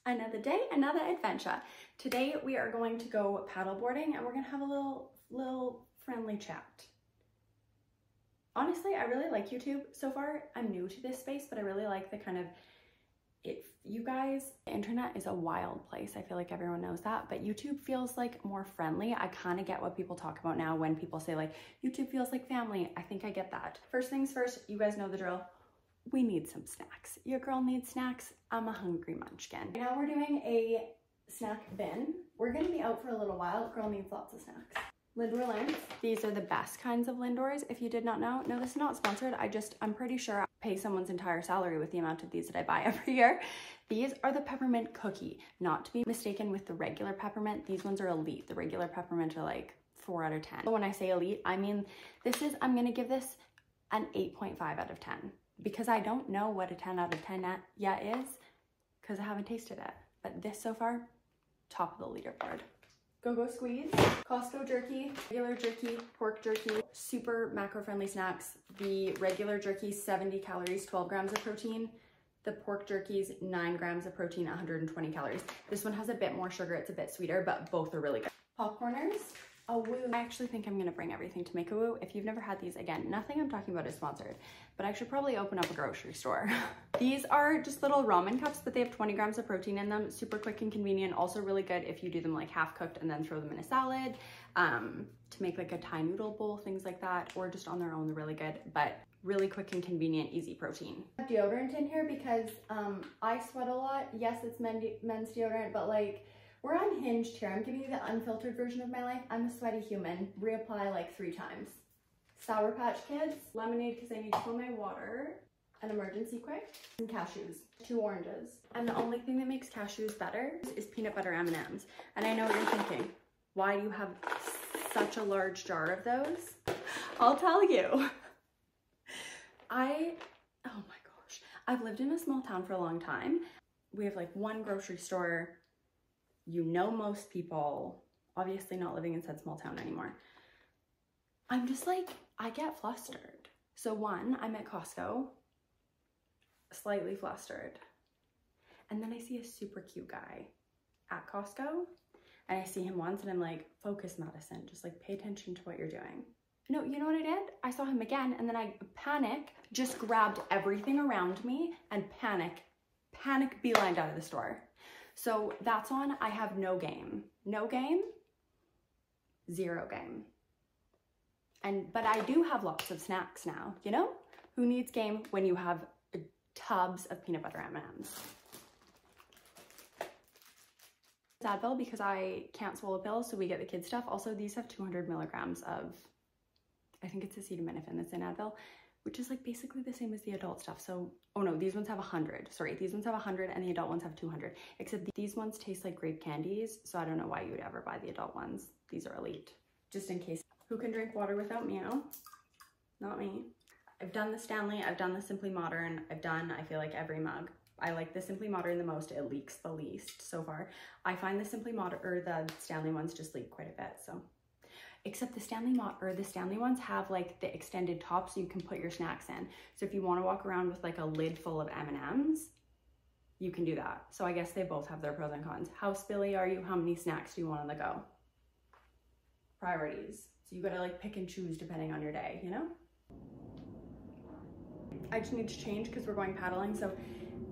Another day, another adventure. Today we are going to go paddleboarding and we're gonna have a little friendly chat. Honestly, I really like YouTube so far. I'm new to this space, but I really like the kind of, if you guys, the internet is a wild place. I feel like everyone knows that, but YouTube feels like more friendly. I kind of get what people talk about now when people say like, YouTube feels like family. I think I get that. First things first, you guys know the drill. We need some snacks. Your girl needs snacks. I'm a hungry munchkin. Now we're doing a snack bin. We're gonna be out for a little while. Girl needs lots of snacks. Lindor Linds. These are the best kinds of Lindors, if you did not know. No, this is not sponsored. I'm pretty sure I pay someone's entire salary with the amount of these that I buy every year. These are the peppermint cookie, not to be mistaken with the regular peppermint. These ones are elite. The regular peppermint are like 4 out of 10. But when I say elite, I mean, I'm gonna give this an 8.5 out of 10. Because I don't know what a 10 out of 10 yet is, because I haven't tasted it. But this so far, top of the leaderboard. Go-Go Squeeze, Costco jerky, regular jerky, pork jerky, super macro-friendly snacks. The regular jerky, 70 calories, 12 grams of protein. The pork jerky's 9 grams of protein, 120 calories. This one has a bit more sugar, it's a bit sweeter, but both are really good. Popcorners. A woo. I actually think I'm gonna bring everything to make a woo. If you've never had these, again, nothing I'm talking about is sponsored, but I should probably open up a grocery store. These are just little ramen cups, but they have 20 grams of protein in them. Super quick and convenient. Also really good if you do them like half cooked and then throw them in a salad to make like a Thai noodle bowl, things like that, or just on their own, they're really good, but really quick and convenient, easy protein. I have deodorant in here because I sweat a lot. Yes, it's men's deodorant, but like, we're unhinged here. I'm giving you the unfiltered version of my life. I'm a sweaty human. Reapply like 3 times. Sour Patch Kids, lemonade because I need to fill my water, an emergency quick, and cashews, 2 oranges. And the only thing that makes cashews better is peanut butter M&Ms. And I know what you're thinking, why do you have such a large jar of those? I'll tell you. Oh my gosh. I've lived in a small town for a long time. We have like one grocery store. You know most people, obviously not living in said small town anymore. I'm just like, I get flustered. So one, I'm at Costco, slightly flustered. And then I see a super cute guy at Costco and I see him once and I'm like, focus, Madison, just like pay attention to what you're doing. No, you know what I did? I saw him again and then I just grabbed everything around me and panic beelined out of the store. So that's on, I have no game. No game, 0 game. But I do have lots of snacks now, you know? Who needs game when you have tubs of peanut butter M&Ms? Advil because I can't swallow pills, so we get the kids stuff. Also, these have 200 milligrams of, I think it's acetaminophen that's in Advil, which is like basically the same as the adult stuff. So, oh no, these ones have 100. Sorry, these ones have 100 and the adult ones have 200. Except these ones taste like grape candies. So I don't know why you would ever buy the adult ones. These are elite. Just in case. Who can drink water without meow? Not me. I've done the Stanley, I've done the Simply Modern. I've done, I feel like every mug. I like the Simply Modern the most. It leaks the least so far. I find the Simply Modern, or the Stanley ones just leak quite a bit, so. Except the Stanley ones have like the extended top so you can put your snacks in. So if you want to walk around with like a lid full of M&Ms, you can do that. So I guess they both have their pros and cons. How spilly are you? How many snacks do you want on the go? Priorities. So you gotta like pick and choose depending on your day, you know? I just need to change because we're going paddling. So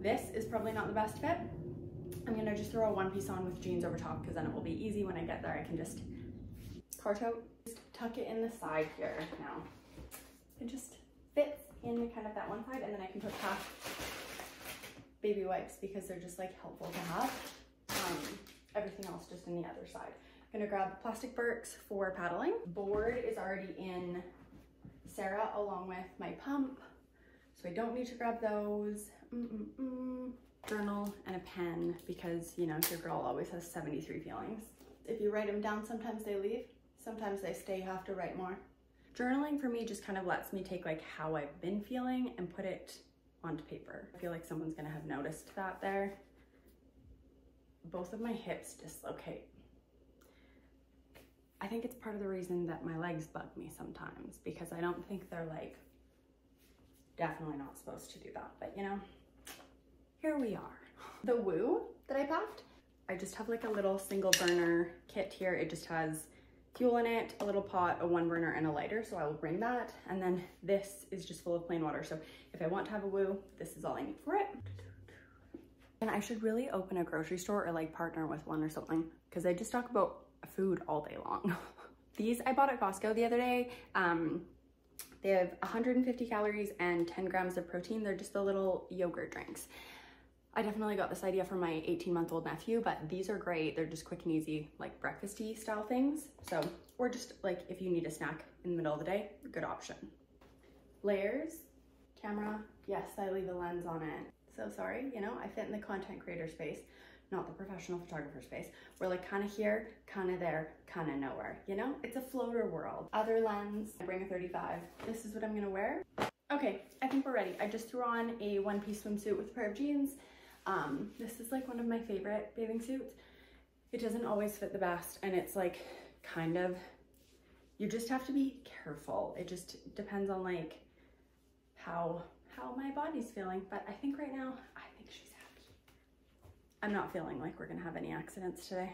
this is probably not the best fit. I'm gonna just throw a 1-piece on with jeans over top because then it will be easy when I get there. I can just car tote, just tuck it in the side here now. It just fits in kind of that one side, and then I can put half baby wipes because they're just like helpful to have. Everything else just in the other side. I'm gonna grab plastic Birks for paddling. Board is already in Sarah along with my pump, so I don't need to grab those. Journal and a pen because, you know, your girl always has 73 feelings. If you write them down, sometimes they leave. Sometimes they stay, you have to write more. Journaling for me just kind of lets me take like how I've been feeling and put it onto paper. I feel like someone's gonna have noticed that there. Both of my hips dislocate. I think it's part of the reason that my legs bug me sometimes because I don't think they're like, definitely not supposed to do that, but you know, here we are. The Woo that I packed, I just have like a little single burner kit here. It just has fuel in it, a little pot, a 1 burner, and a lighter, so I will bring that. And then this is just full of plain water, so if I want to have a Woo, this is all I need for it. And I should really open a grocery store or like partner with one or something, because I just talk about food all day long. These I bought at Costco the other day. They have 150 calories and 10 grams of protein. They're just the little yogurt drinks. I definitely got this idea from my 18-month-old nephew, but these are great. They're just quick and easy, like breakfasty style things. So, or just like if you need a snack in the middle of the day, good option. Layers, camera. Yes, I leave a lens on it. So sorry, you know, I fit in the content creator space, not the professional photographer space. We're like kind of here, kind of there, kind of nowhere, you know? It's a floater world. Other lens, I bring a 35. This is what I'm gonna wear. Okay, I think we're ready. I just threw on a one-piece swimsuit with a pair of jeans. This is like one of my favorite bathing suits. It doesn't always fit the best, and it's like kind of, you just have to be careful. It just depends on like how my body's feeling, but I think right now, I think she's happy. I'm not feeling like we're gonna have any accidents today.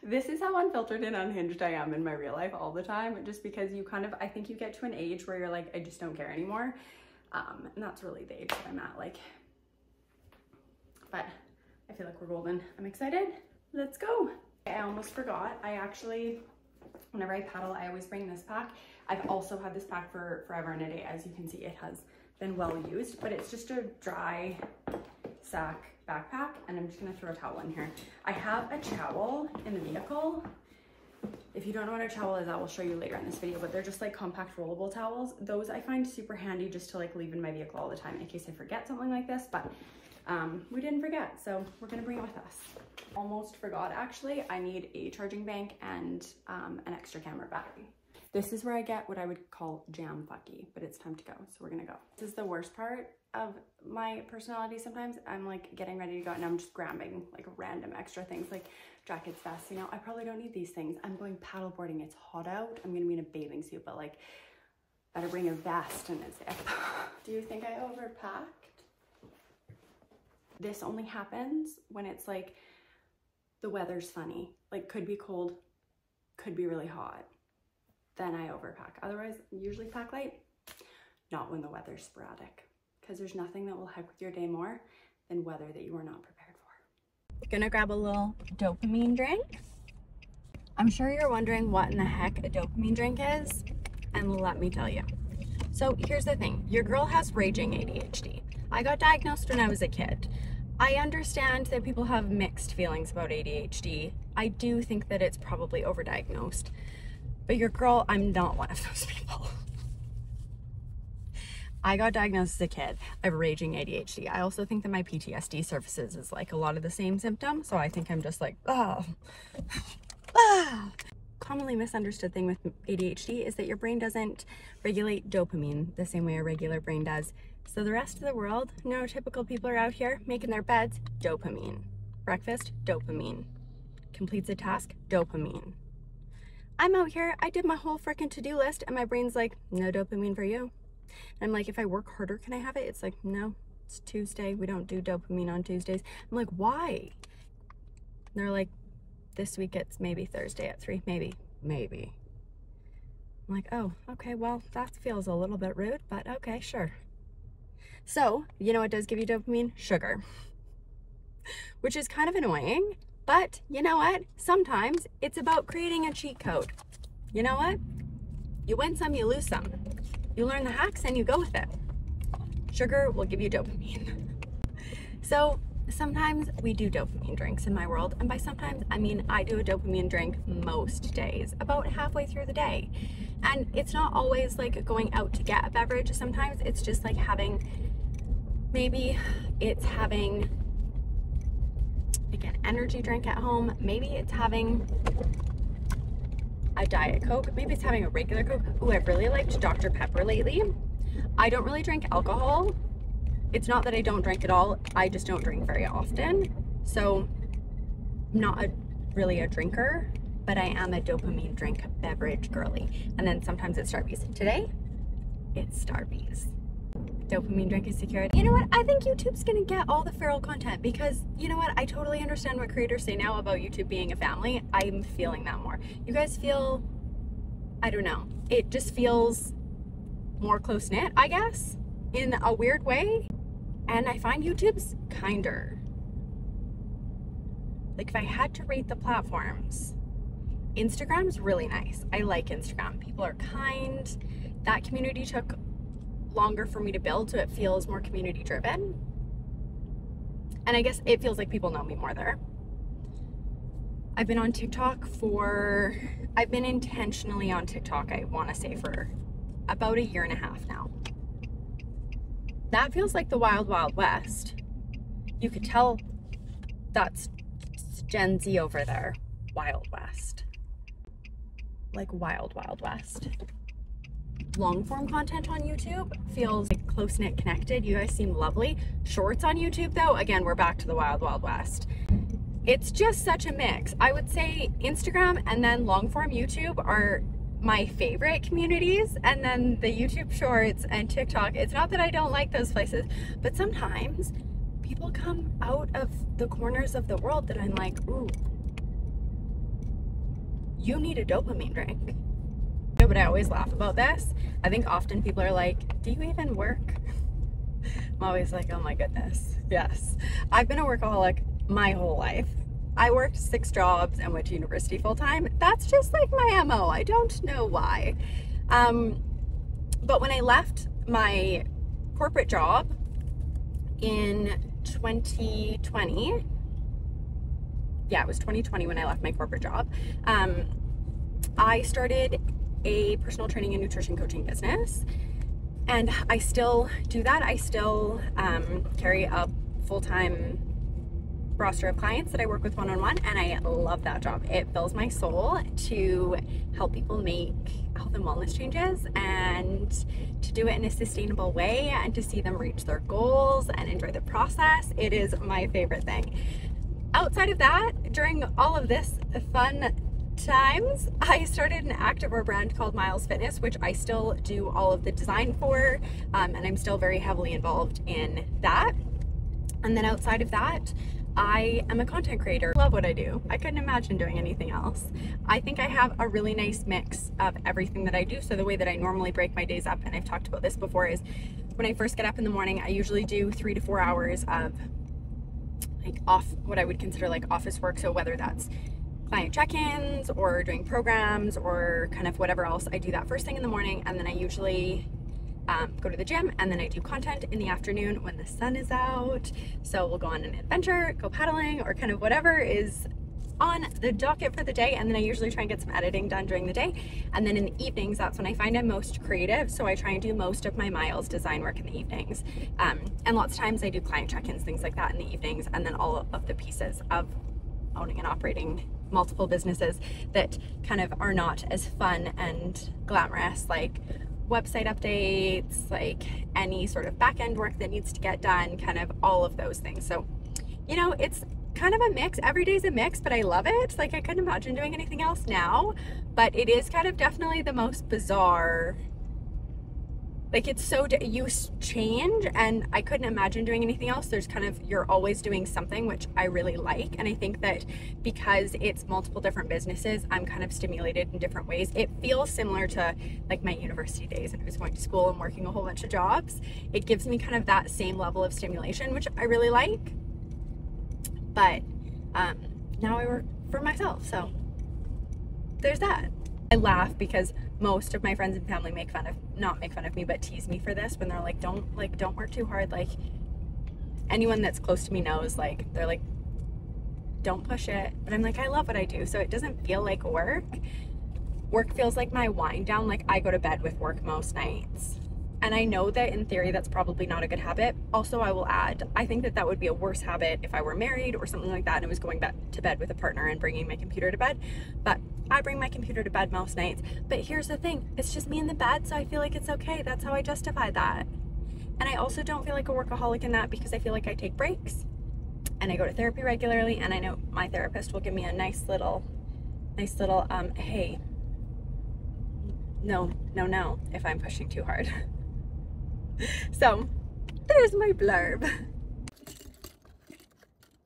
This is how unfiltered and unhinged I am in my real life all the time, just because you kind of, I think you get to an age where you're like, I just don't care anymore. And that's really the age that I'm at, like, but I feel like we're golden. I'm excited. Let's go. I almost forgot. I actually, whenever I paddle, I always bring this pack. I've also had this pack for forever and a day. As you can see, it has been well used, but it's just a dry sack backpack, and I'm just gonna throw a towel in here. I have a towel in the vehicle. If you don't know what a towel is, I will show you later in this video, but they're just like compact rollable towels. Those I find super handy just to like leave in my vehicle all the time in case I forget something like this, but we didn't forget, so we're gonna bring it with us. Almost forgot actually, I need a charging bank and an extra camera battery. This is where I get what I would call jam fucky, but it's time to go, so we're gonna go. This is the worst part of my personality sometimes. I'm like getting ready to go and I'm just grabbing like random extra things like jackets, vests, you know, I probably don't need these things. I'm going paddleboarding, it's hot out. I'm gonna be in a bathing suit, but like, better bring a vest and a zip. Do you think I overpacked? This only happens when it's like, the weather's funny, like could be cold, could be really hot. Then I overpack. Otherwise, I usually pack light. Not when the weather's sporadic, because there's nothing that will heck with your day more than weather that you are not prepared for. Gonna grab a little dopamine drink. I'm sure you're wondering what in the heck a dopamine drink is, and let me tell you. So here's the thing, your girl has raging ADHD. I got diagnosed when I was a kid. I understand that people have mixed feelings about ADHD. I do think that it's probably overdiagnosed. But your girl, I'm not one of those people. I got diagnosed as a kid. I have raging ADHD. I also think that my PTSD surfaces as like a lot of the same symptoms. So I think I'm just like, Commonly misunderstood thing with ADHD is that your brain doesn't regulate dopamine the same way a regular brain does. So the rest of the world, neurotypical people are out here making their beds, dopamine. Breakfast, dopamine. Completes a task, dopamine. I'm out here, I did my whole freaking to-do list and my brain's like, no dopamine for you. And I'm like, if I work harder, can I have it? It's like, no, it's Tuesday. We don't do dopamine on Tuesdays. I'm like, why? And they're like, this week it's maybe Thursday at 3, maybe. I'm like, oh, okay, well, that feels a little bit rude, but okay, sure. So, you know what does give you dopamine? Sugar. Which is kind of annoying. But you know what? Sometimes it's about creating a cheat code. You know what? You win some, you lose some. You learn the hacks and you go with it. Sugar will give you dopamine. So sometimes we do dopamine drinks in my world. And by sometimes, I mean I do a dopamine drink most days, about halfway through the day. And it's not always like going out to get a beverage. Sometimes it's just like having, maybe it's having like an energy drink at home. Maybe it's having a Diet Coke. Maybe it's having a regular Coke. Ooh, I've really liked Dr. Pepper lately. I don't really drink alcohol. It's not that I don't drink at all. I just don't drink very often. So I'm not really a drinker, but I am a dopamine drink beverage girly. And then sometimes it's Starbucks. Today, it's Starbucks. dopamine drink is secured. You know what? I think YouTube's gonna get all the feral content because, you know what? I totally understand what creators say now about YouTube being a family. I'm feeling that more. You guys feel, I don't know, it just feels more close-knit, I guess, in a weird way. And I find YouTube's kinder. Like, if I had to rate the platforms, Instagram's really nice. I like Instagram. People are kind. That community took longer for me to build, so it feels more community driven. And I guess it feels like people know me more there. I've been on TikTok I've been intentionally on TikTok, I want to say, for about 1.5 years now. That feels like the wild, wild west. You could tell that's Gen Z over there. Wild west. Like wild, wild west. Long form content on YouTube feels like close-knit, connected. You guys seem lovely. Shorts on YouTube though, again, we're back to the wild, wild west. It's just such a mix. I would say Instagram and then long form YouTube are my favorite communities, and then the YouTube shorts and TikTok. It's not that I don't like those places, but sometimes people come out of the corners of the world that I'm like, ooh, you need a dopamine drink. But I always laugh about this. I think often people are like, do you even work? I'm always like, oh my goodness, yes. I've been a workaholic my whole life. I worked 6 jobs and went to university full time. That's just like my MO. I don't know why. But when I left my corporate job in 2020, yeah, it was 2020 when I left my corporate job, I started a personal training and nutrition coaching business, and I still do that. I still carry a full-time roster of clients that I work with one-on-one, and I love that job. It fills my soul to help people make health and wellness changes and to do it in a sustainable way and to see them reach their goals and enjoy the process. It is my favorite thing. Outside of that, during all of this fun times, I started an activewear brand called Miles Fitness, which I still do all of the design for, and I'm still very heavily involved in that. And then outside of that, I am a content creator. Love what I do. I couldn't imagine doing anything else. I think I have a really nice mix of everything that I do. So the way that I normally break my days up, and I've talked about this before, is when I first get up in the morning, I usually do 3 to 4 hours of like what I would consider like office work. So whether that's client check-ins or doing programs or kind of whatever else, I do that first thing in the morning, and then I usually go to the gym, and then I do content in the afternoon when the sun is out. So we'll go on an adventure, go paddling, or kind of whatever is on the docket for the day, and then I usually try and get some editing done during the day. And then in the evenings, that's when I find I'm most creative, so I try and do most of my Miles design work in the evenings. And lots of times I do client check-ins, things like that in the evenings, and then all of the pieces of owning and operating multiple businesses that kind of are not as fun and glamorous, like website updates, like any sort of back-end work that needs to get done, kind of all of those things. So, you know, it's kind of a mix. Every day's a mix, but I love it. Like, I couldn't imagine doing anything else now, but it is kind of definitely the most bizarre. Like, it's so, you change, and I couldn't imagine doing anything else. There's kind of, you're always doing something, which I really like. And I think that because it's multiple different businesses, I'm kind of stimulated in different ways. It feels similar to like my university days, and I was going to school and working a whole bunch of jobs. It gives me kind of that same level of stimulation, which I really like. But now I work for myself, so there's that. I laugh because most of my friends and family not make fun of me, but tease me for this when they're like, don't work too hard. Like, anyone that's close to me knows, like, they're like, don't push it. But I'm like, I love what I do, so it doesn't feel like work. Work feels like my wind down. Like, I go to bed with work most nights. And I know that in theory that's probably not a good habit. Also, I will add, I think that that would be a worse habit if I were married or something like that and I was going back to bed with a partner and bringing my computer to bed. But I bring my computer to bed most nights. But here's the thing, it's just me in the bed, so I feel like it's okay. That's how I justify that. And I also don't feel like a workaholic in that because I feel like I take breaks and I go to therapy regularly, and I know my therapist will give me a nice little, hey, no, if I'm pushing too hard. So There's my blurb.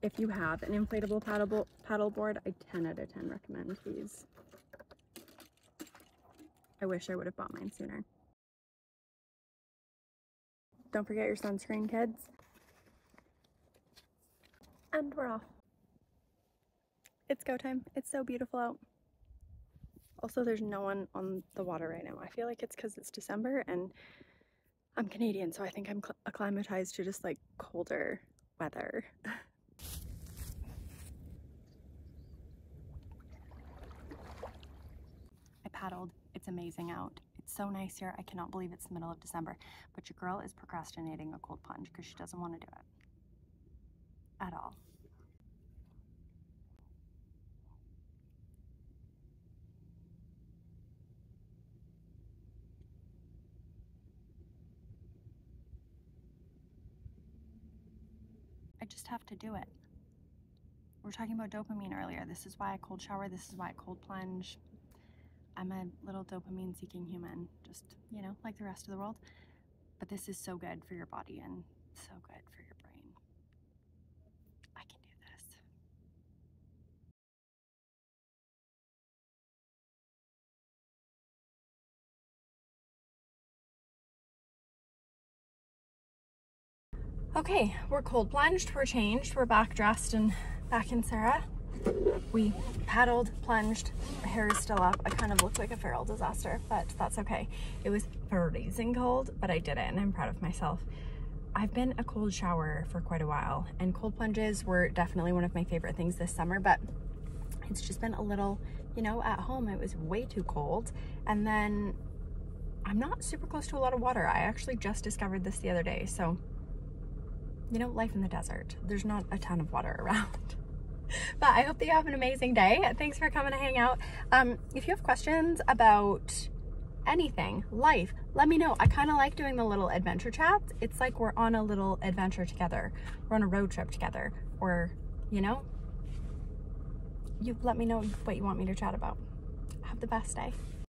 If you have an inflatable paddleboard, I 10 out of 10 recommend these. I wish I would have bought mine sooner. Don't forget your sunscreen, kids. And we're off. It's go time. It's so beautiful out. Also, there's no one on the water right now. I feel like it's because it's December and I'm Canadian, so I think I'm acclimatized to just like colder weather. I paddled. It's amazing out. It's so nice here. I cannot believe it's the middle of December, but your girl is procrastinating a cold plunge because she doesn't want to do it at all. I just have to do it. We were talking about dopamine earlier. This is why I cold shower. This is why I cold plunge. I'm a little dopamine seeking human, just, you know, like the rest of the world. But this is so good for your body and so good for your brain. I can do this. Okay, we're cold plunged, we're changed, we're back dressed and back in Sarah. We paddled, plunged, my hair is still up. I kind of look like a feral disaster, but that's okay. It was freezing cold, but I did it and I'm proud of myself. I've been a cold shower for quite a while and cold plunges were definitely one of my favorite things this summer, but it's just been a little, you know, at home it was way too cold. And then I'm not super close to a lot of water. I actually just discovered this the other day. So, you know, life in the desert. There's not a ton of water around. But I hope that you have an amazing day. Thanks for coming to hang out. If you have questions about anything, life, let me know. I kind of like doing the little adventure chats. It's like we're on a little adventure together. We're on a road trip together. Or, you know, you let me know what you want me to chat about. Have the best day.